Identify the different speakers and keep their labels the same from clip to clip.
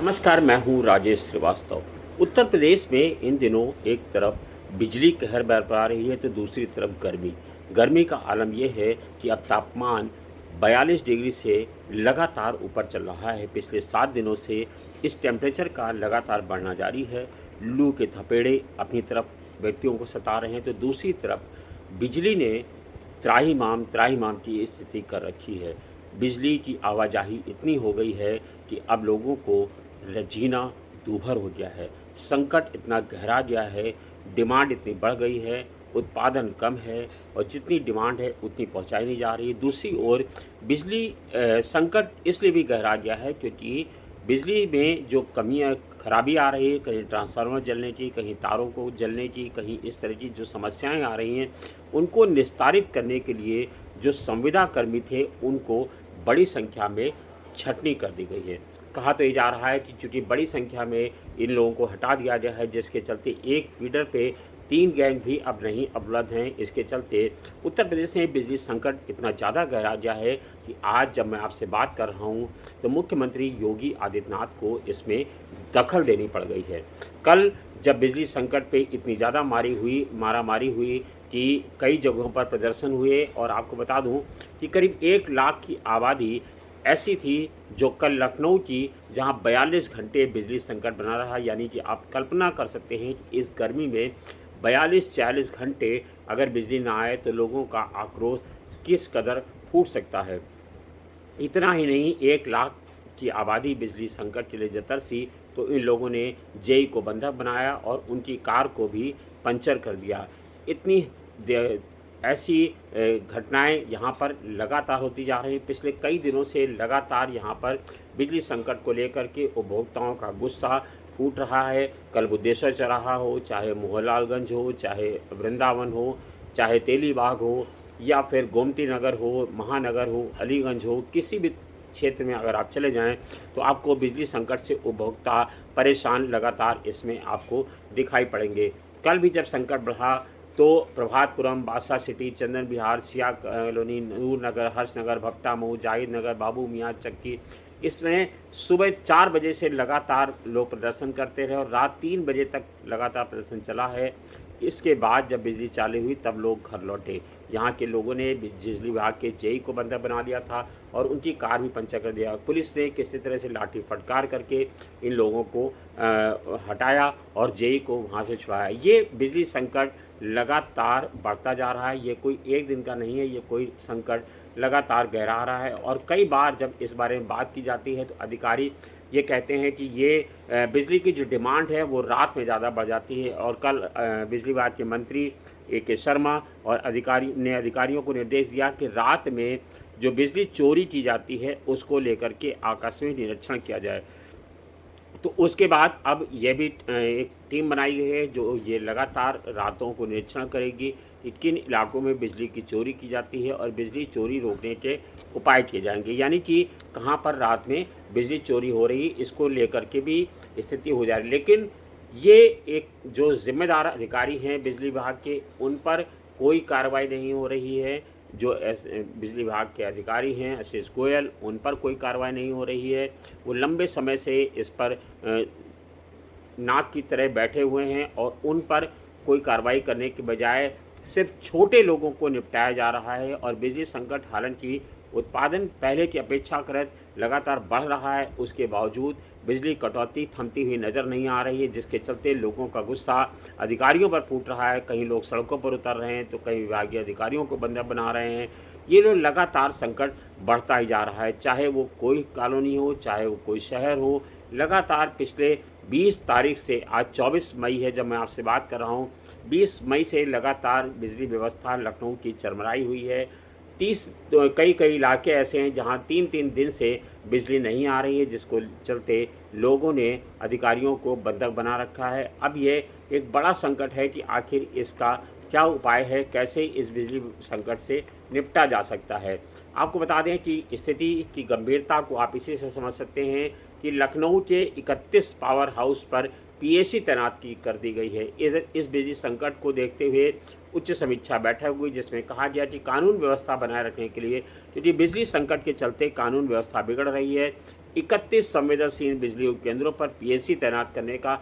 Speaker 1: नमस्कार, मैं हूँ राजेश श्रीवास्तव। उत्तर प्रदेश में इन दिनों एक तरफ बिजली कहर बरपा रही है तो दूसरी तरफ गर्मी। गर्मी का आलम यह है कि अब तापमान 42 डिग्री से लगातार ऊपर चल रहा है। पिछले 7 दिनों से इस टेम्परेचर का लगातार बढ़ना जारी है। लू के थपेड़े अपनी तरफ व्यक्तियों को सता रहे हैं तो दूसरी तरफ बिजली ने त्राहिमाम त्राहिमाम की स्थिति कर रखी है। बिजली की आवाजाही इतनी हो गई है कि अब लोगों को जीना दूभर हो गया है। संकट इतना गहरा गया है, डिमांड इतनी बढ़ गई है, उत्पादन कम है और जितनी डिमांड है उतनी पहुंचाई नहीं जा रही है। दूसरी ओर बिजली संकट इसलिए भी गहरा गया है क्योंकि बिजली में जो कमियां खराबी आ रही है, कहीं ट्रांसफार्मर जलने की, कहीं तारों को जलने की, कहीं इस तरह की जो समस्याएं आ रही हैं उनको निस्तारित करने के लिए जो संविदा कर्मी थे उनको बड़ी संख्या में छटनी कर दी गई है। कहा तो ये जा रहा है कि चूँकि बड़ी संख्या में इन लोगों को हटा दिया गया है, जिसके चलते एक फीडर पे 3 गैंग भी अब नहीं उपलब्ध हैं। इसके चलते उत्तर प्रदेश में बिजली संकट इतना ज़्यादा गहरा गया है कि आज जब मैं आपसे बात कर रहा हूँ तो मुख्यमंत्री योगी आदित्यनाथ को इसमें दखल देनी पड़ गई है। कल जब बिजली संकट पे इतनी ज़्यादा मारामारी हुई कि कई जगहों पर प्रदर्शन हुए और आपको बता दूं कि करीब 1 लाख की आबादी ऐसी थी जो कल लखनऊ की जहां 42 घंटे बिजली संकट बना रहा। यानी कि आप कल्पना कर सकते हैं कि इस गर्मी में 42-40 घंटे अगर बिजली ना आए तो लोगों का आक्रोश किस कदर फूट सकता है। इतना ही नहीं, 1 लाख की आबादी बिजली संकट के लिए तरसी तो इन लोगों ने जेई को बंधक बनाया और उनकी कार को भी पंचर कर दिया। इतनी ऐसी घटनाएं यहाँ पर लगातार होती जा रही हैं। पिछले कई दिनों से लगातार यहाँ पर बिजली संकट को लेकर के उपभोक्ताओं का गुस्सा फूट रहा है। कल बुद्धेश्वर चौराहा हो, चाहे मोहनलालगंज हो, चाहे वृंदावन हो, चाहे तेलीबाग हो या फिर गोमती नगर हो, महानगर हो, अलीगंज हो, किसी भी क्षेत्र में अगर आप चले जाएं तो आपको बिजली संकट से उपभोक्ता परेशान लगातार इसमें आपको दिखाई पड़ेंगे। कल भी जब संकट बढ़ा तो प्रभातपुरम, बादशाह सिटी, चंदन विहार, सिया कॉलोनी, नूर नगर, हर्ष नगर, भट्टा मऊ, जाहिद नगर, बाबू मियाँ चक्की, इसमें सुबह 4 बजे से लगातार लोग प्रदर्शन करते रहे और रात 3 बजे तक लगातार प्रदर्शन चला है। इसके बाद जब बिजली चालू हुई तब लोग घर लौटे। यहाँ के लोगों ने बिजली विभाग के जेई को बंधक बना लिया था और उनकी कार भी पंचर कर दिया। पुलिस ने किसी तरह से लाठी फटकार करके इन लोगों को हटाया और जेई को वहाँ से छुड़ाया। ये बिजली संकट लगातार बढ़ता जा रहा है। ये कोई एक दिन का नहीं है, ये कोई संकट लगातार गहरा रहा है और कई बार जब इस बारे में बात की जाती है तो अधिकारी ये कहते हैं कि ये बिजली की जो डिमांड है वो रात में ज़्यादा बढ़ जाती है। और कल बिजली विभाग के मंत्री ए.के. शर्मा और अधिकारियों को निर्देश दिया कि रात में जो बिजली चोरी की जाती है उसको लेकर के आकस्मिक निरीक्षण किया जाए। तो उसके बाद अब ये भी एक टीम बनाई गई है जो ये लगातार रातों को निरीक्षण करेगी कि किन इलाकों में बिजली की चोरी की जाती है और बिजली चोरी रोकने के उपाय किए जाएंगे। यानी कि कहाँ पर रात में बिजली चोरी हो रही इसको लेकर के भी स्थिति हो जा रही। लेकिन ये एक जो जिम्मेदार अधिकारी हैं बिजली विभाग के, उन पर कोई कार्रवाई नहीं हो रही है। जो बिजली विभाग के अधिकारी हैं आशीष गोयल, उन पर कोई कार्रवाई नहीं हो रही है। वो लंबे समय से इस पर नाक की तरह बैठे हुए हैं और उन पर कोई कार्रवाई करने के बजाय सिर्फ छोटे लोगों को निपटाया जा रहा है। और बिजली संकट हालांकि उत्पादन पहले की अपेक्षाकृत लगातार बढ़ रहा है, उसके बावजूद बिजली कटौती थमती हुई नज़र नहीं आ रही है, जिसके चलते लोगों का गुस्सा अधिकारियों पर फूट रहा है। कहीं लोग सड़कों पर उतर रहे हैं तो कहीं विभागीय अधिकारियों को बंधक बना रहे हैं। ये लोग लगातार संकट बढ़ता ही जा रहा है, चाहे वो कोई कॉलोनी हो, चाहे वो कोई शहर हो। लगातार पिछले 20 तारीख से, आज 24 मई है जब मैं आपसे बात कर रहा हूँ, 20 मई से लगातार बिजली व्यवस्था लखनऊ की चरमराई हुई है। कई इलाके ऐसे हैं जहां 3-3 दिन से बिजली नहीं आ रही है, जिसको चलते लोगों ने अधिकारियों को बंधक बना रखा है। अब ये एक बड़ा संकट है कि आखिर इसका क्या उपाय है, कैसे इस बिजली संकट से निपटा जा सकता है। आपको बता दें कि स्थिति की गंभीरता को आप इसी से समझ सकते हैं कि लखनऊ के 31 पावर हाउस पर पीएसी तैनात कर दी गई है। इस बिजली संकट को देखते हुए उच्च समीक्षा बैठक हुई जिसमें कहा गया कि कानून व्यवस्था बनाए रखने के लिए, क्योंकि बिजली संकट के चलते कानून व्यवस्था बिगड़ रही है, 31 संवेदनशील बिजली उपकेंद्रों पर पीएससी तैनात करने का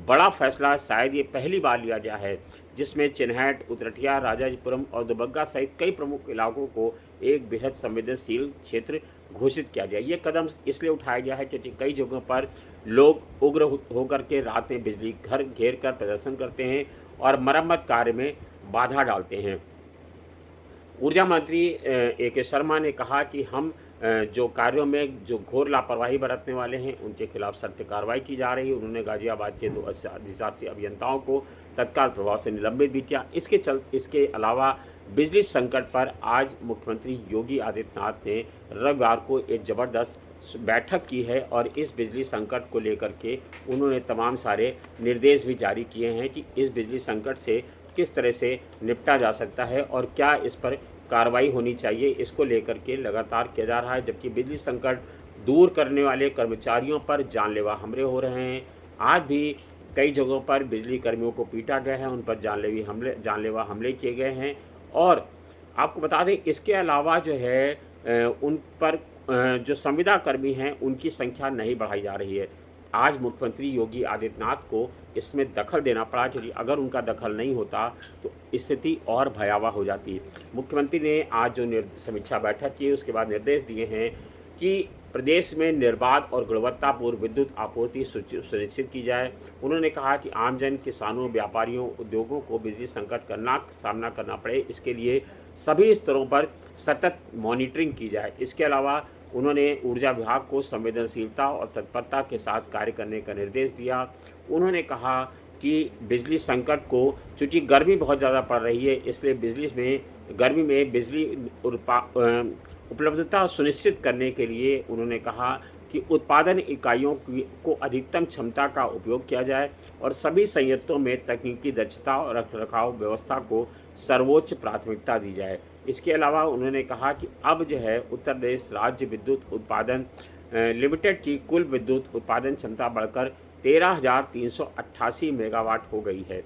Speaker 1: बड़ा फैसला शायद ये पहली बार लिया गया है, जिसमें चिन्हैट, उतरठिया, राजाजीपुरम और दुबग्गा सहित कई प्रमुख इलाकों को एक बेहद संवेदनशील क्षेत्र घोषित किया गया। ये कदम इसलिए उठाया गया है क्योंकि कई जगहों पर लोग उग्र होकर के रात में बिजली घर घेर कर प्रदर्शन करते हैं और मरम्मत कार्य में बाधा डालते हैं। ऊर्जा मंत्री ए के शर्मा ने कहा कि हम जो कार्यों में जो घोर लापरवाही बरतने वाले हैं उनके खिलाफ सख्त कार्रवाई की जा रही है। उन्होंने गाजियाबाद के 2 अधिशासी अभियंताओं को तत्काल प्रभाव से निलंबित भी किया। इसके अलावा बिजली संकट पर आज मुख्यमंत्री योगी आदित्यनाथ ने रविवार को एक ज़बरदस्त बैठक की है और इस बिजली संकट को लेकर के उन्होंने तमाम सारे निर्देश भी जारी किए हैं कि इस बिजली संकट से किस तरह से निपटा जा सकता है और क्या इस पर कार्रवाई होनी चाहिए, इसको लेकर के लगातार किया जा रहा है। जबकि बिजली संकट दूर करने वाले कर्मचारियों पर जानलेवा हमले हो रहे हैं। आज भी कई जगहों पर बिजली कर्मियों को पीटा गया है, उन पर जानलेवा हमले किए गए हैं। और आपको बता दें, इसके अलावा जो है उन पर जो संविदा कर्मी हैं उनकी संख्या नहीं बढ़ाई जा रही है। आज मुख्यमंत्री योगी आदित्यनाथ को इसमें दखल देना पड़ा, क्योंकि अगर उनका दखल नहीं होता तो स्थिति और भयावह हो जाती। मुख्यमंत्री ने आज जो समीक्षा बैठक की उसके बाद निर्देश दिए हैं कि प्रदेश में निर्बाध और गुणवत्तापूर्ण विद्युत आपूर्ति सुनिश्चित की जाए। उन्होंने कहा कि आमजन, किसानों, व्यापारियों, उद्योगों को बिजली संकट का सामना करना पड़े, इसके लिए सभी स्तरों पर सतत मॉनिटरिंग की जाए। इसके अलावा उन्होंने ऊर्जा विभाग को संवेदनशीलता और तत्परता के साथ कार्य करने का निर्देश दिया। उन्होंने कहा कि बिजली संकट को, चूँकि गर्मी बहुत ज़्यादा पड़ रही है, इसलिए गर्मी में बिजली उपलब्धता सुनिश्चित करने के लिए उन्होंने कहा कि उत्पादन इकाइयों को अधिकतम क्षमता का उपयोग किया जाए और सभी संयंत्रों में तकनीकी दक्षता और रखरखाव व्यवस्था को सर्वोच्च प्राथमिकता दी जाए। इसके अलावा उन्होंने कहा कि अब जो है उत्तर प्रदेश राज्य विद्युत उत्पादन लिमिटेड की कुल विद्युत उत्पादन क्षमता बढ़कर 13,388 मेगावाट हो गई है,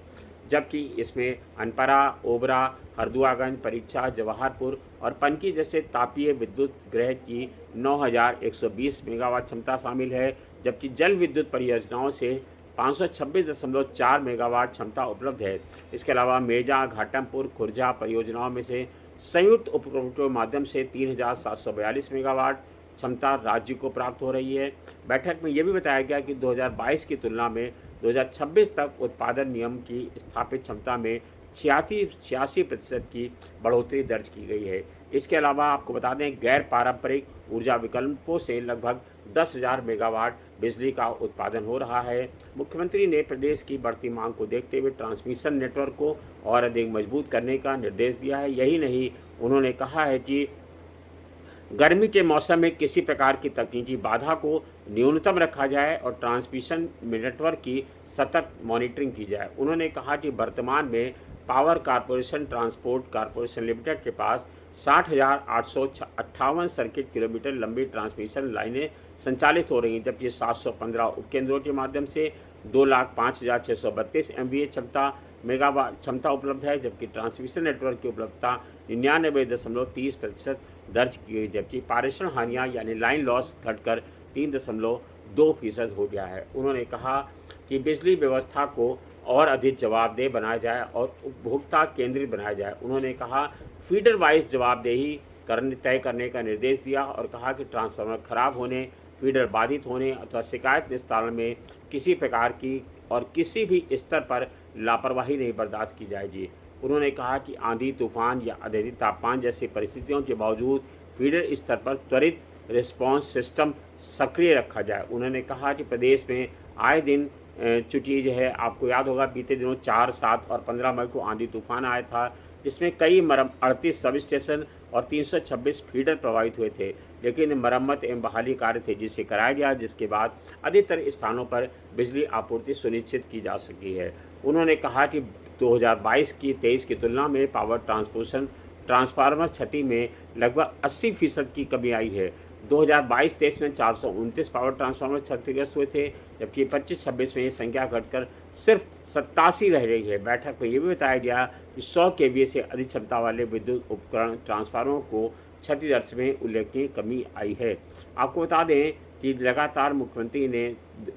Speaker 1: जबकि इसमें अनपरा, ओबरा, हरदुआगंज, परीक्षा, जवाहरपुर और पनकी जैसे तापीय विद्युत गृह की 9,120 मेगावाट क्षमता शामिल है। जबकि जल विद्युत परियोजनाओं से 526.4 मेगावाट क्षमता उपलब्ध है। इसके अलावा मेजा, घाटमपुर, खुर्जा परियोजनाओं में से संयुक्त उपक्रमों के माध्यम से 3,742 मेगावाट क्षमता राज्य को प्राप्त हो रही है। बैठक में यह भी बताया गया कि 2022 की तुलना में 2026 तक उत्पादन नियम की स्थापित क्षमता में 86% की बढ़ोतरी दर्ज की गई है। इसके अलावा आपको बता दें, गैर पारंपरिक ऊर्जा विकल्पों से लगभग 10,000 मेगावाट बिजली का उत्पादन हो रहा है। मुख्यमंत्री ने प्रदेश की बढ़ती मांग को देखते हुए ट्रांसमिशन नेटवर्क को और अधिक मजबूत करने का निर्देश दिया है। यही नहीं, उन्होंने कहा है कि गर्मी के मौसम में किसी प्रकार की तकनीकी बाधा को न्यूनतम रखा जाए और ट्रांसमिशन नेटवर्क की सतत मॉनिटरिंग की जाए। उन्होंने कहा कि वर्तमान में power corporation transport corporation limited के पास 60,858 सर्किट किलोमीटर लंबी ट्रांसमिशन लाइनें संचालित हो रही हैं, जबकि 715 उपकेंद्रों के माध्यम से 2,05,632 MVA मेगावाट क्षमता उपलब्ध है। जबकि ट्रांसमिशन नेटवर्क की उपलब्धता 99.30% दर्ज की गई, जबकि पारेषण हानियाँ यानी लाइन लॉस घटकर 3.2% हो गया है। उन्होंने कहा कि बिजली व्यवस्था को और अधिक जवाबदेह बनाया जाए और उपभोक्ता केंद्रित बनाया जाए। उन्होंने कहा फीडर वाइज जवाबदेही तय करने का निर्देश दिया और कहा कि ट्रांसफार्मर खराब होने, फीडर बाधित होने अथवा शिकायत निस्तारण में किसी प्रकार की और किसी भी स्तर पर लापरवाही नहीं बर्दाश्त की जाएगी। उन्होंने कहा कि आंधी, तूफान या अधिक तापमान जैसी परिस्थितियों के बावजूद फीडर स्तर पर त्वरित रिस्पांस सिस्टम सक्रिय रखा जाए। उन्होंने कहा कि प्रदेश में आए दिन चूँकि जो है, आपको याद होगा बीते दिनों 4, 7 और 15 मई को आंधी तूफान आया था, जिसमें कई 38 सब स्टेशन और 326 फीडर प्रभावित हुए थे, लेकिन मरम्मत एवं बहाली कार्य तेजी से कराया गया, जिसके बाद अधिकतर स्थानों पर बिजली आपूर्ति सुनिश्चित की जा सकी है। उन्होंने कहा कि 2022-23 की तुलना में पावर ट्रांसफार्मर क्षति में लगभग 80% की कमी आई है। 2022-23 में 429 पावर ट्रांसफार्मर क्षतिग्रस्त हुए थे, जबकि 25-26 में ये संख्या घटकर सिर्फ 87 रह रही है। बैठक में ये भी बताया गया कि 100 kVA से अधिक क्षमता वाले विद्युत उपकरण ट्रांसफार्मरों को क्षति दर में उल्लेखनीय कमी आई है। आपको बता दें कि लगातार मुख्यमंत्री ने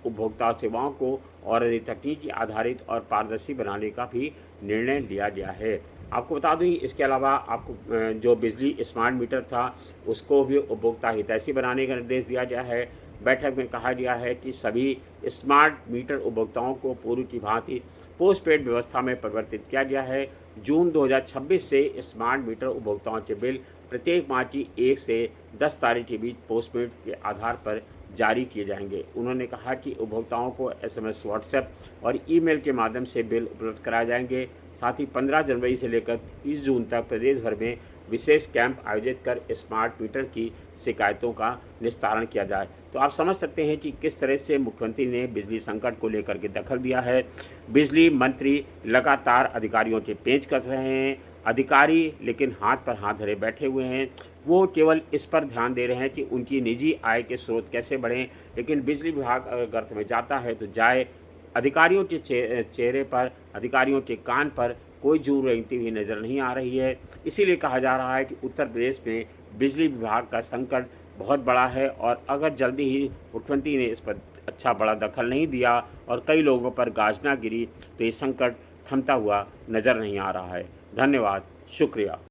Speaker 1: उपभोक्ता सेवाओं को और अधिक तकनीकी आधारित और पारदर्शी बनाने का भी निर्णय लिया गया है। आपको बता दूं, इसके अलावा आपको जो बिजली स्मार्ट मीटर था उसको भी उपभोक्ता हितैषी बनाने का निर्देश दिया गया है। बैठक में कहा गया है कि सभी स्मार्ट मीटर उपभोक्ताओं को पूर्व की भांति पोस्टपेड व्यवस्था में परिवर्तित किया गया है। जून 2026 से स्मार्ट मीटर उपभोक्ताओं के बिल प्रत्येक माह की 1 से 10 तारीख के बीच पोस्टपेड के आधार पर जारी किए जाएंगे। उन्होंने कहा कि उपभोक्ताओं को SMS, व्हाट्सएप और ईमेल के माध्यम से बिल उपलब्ध कराए जाएंगे। साथ ही 15 जनवरी से लेकर 30 जून तक प्रदेश भर में विशेष कैंप आयोजित कर स्मार्ट मीटर की शिकायतों का निस्तारण किया जाए। तो आप समझ सकते हैं कि किस तरह से मुख्यमंत्री ने बिजली संकट को लेकर के दखल दिया है। बिजली मंत्री लगातार अधिकारियों के पेंच कस रहे हैं। अधिकारी लेकिन हाथ पर हाथ धरे बैठे हुए हैं। वो केवल इस पर ध्यान दे रहे हैं कि उनकी निजी आय के स्रोत कैसे बढ़ें, लेकिन बिजली विभाग अगर गर्त में जाता है तो जाए। अधिकारियों के चेहरे पर, अधिकारियों के कान पर कोई जू रेंगती हुई नज़र नहीं आ रही है। इसीलिए कहा जा रहा है कि उत्तर प्रदेश में बिजली विभाग का संकट बहुत बड़ा है और अगर जल्दी ही मुख्यमंत्री ने इस पर अच्छा बड़ा दखल नहीं दिया और कई लोगों पर गाज ना गिरी तो ये संकट थमता हुआ नज़र नहीं आ रहा है। धन्यवाद, शुक्रिया।